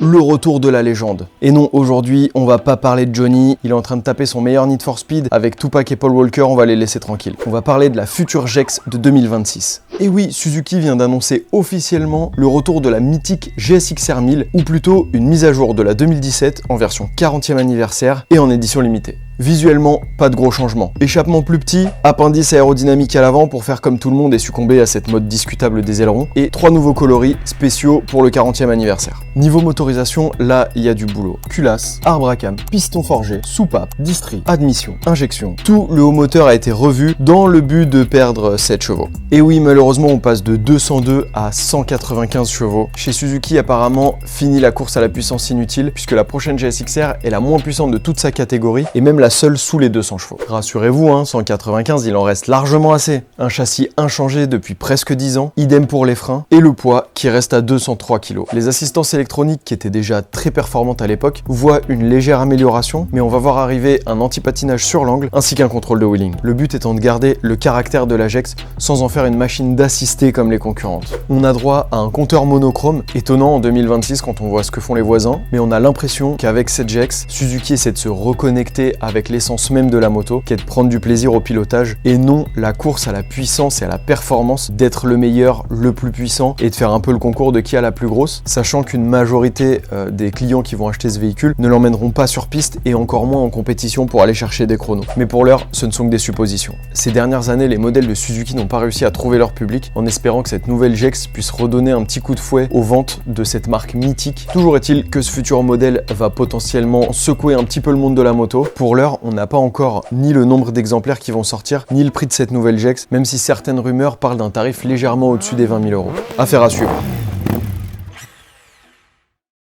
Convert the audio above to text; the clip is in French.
le retour de la légende. Et non, aujourd'hui, on va pas parler de Johnny, il est en train de taper son meilleur Need for Speed avec Tupac et Paul Walker, on va les laisser tranquilles. On va parler de la future GEX de 2026. Et oui, Suzuki vient d'annoncer officiellement le retour de la mythique GSX-R 1000, ou plutôt une mise à jour de la 2017 en version 40e anniversaire et en édition limitée. Visuellement, pas de gros changements. Échappement plus petit, appendice aérodynamique à l'avant pour faire comme tout le monde et succomber à cette mode discutable des ailerons, et 3 nouveaux coloris spéciaux pour le 40e anniversaire. Niveau motorisation, là, il y a du boulot. Culasse, arbre à cam, piston forgé, soupape, distri, admission, injection. Tout le haut moteur a été revu dans le but de perdre 7 chevaux. Et oui, malheureusement, on passe de 202 à 195 chevaux. Chez Suzuki, apparemment, fini la course à la puissance inutile, puisque la prochaine GSX-R est la moins puissante de toute sa catégorie, et même la seule sous les 200 chevaux. Rassurez-vous, 195, il en reste largement assez. Un châssis inchangé depuis presque 10 ans, idem pour les freins, et le poids qui reste à 203 kg. Les assistances électroniques, qui étaient déjà très performantes à l'époque, voient une légère amélioration, mais on va voir arriver un anti-patinage sur l'angle, ainsi qu'un contrôle de wheeling. Le but étant de garder le caractère de la GEX, sans en faire une machine d'assisté comme les concurrentes. On a droit à un compteur monochrome, étonnant en 2026 quand on voit ce que font les voisins, mais on a l'impression qu'avec cette GEX, Suzuki essaie de se reconnecter avec l'essence même de la moto, qui est de prendre du plaisir au pilotage et non la course à la puissance et à la performance, d'être le meilleur, le plus puissant et de faire un peu le concours de qui a la plus grosse, sachant qu'une majorité des clients qui vont acheter ce véhicule ne l'emmèneront pas sur piste et encore moins en compétition pour aller chercher des chronos. Mais pour l'heure, ce ne sont que des suppositions. Ces dernières années, les modèles de Suzuki n'ont pas réussi à trouver leur public, en espérant que cette nouvelle GEX puisse redonner un petit coup de fouet aux ventes de cette marque mythique. Toujours est-il que ce futur modèle va potentiellement secouer un petit peu le monde de la moto. Pour l'heure, on n'a pas encore ni le nombre d'exemplaires qui vont sortir, ni le prix de cette nouvelle GEX, même si certaines rumeurs parlent d'un tarif légèrement au-dessus des 20 000 €. Affaire à suivre.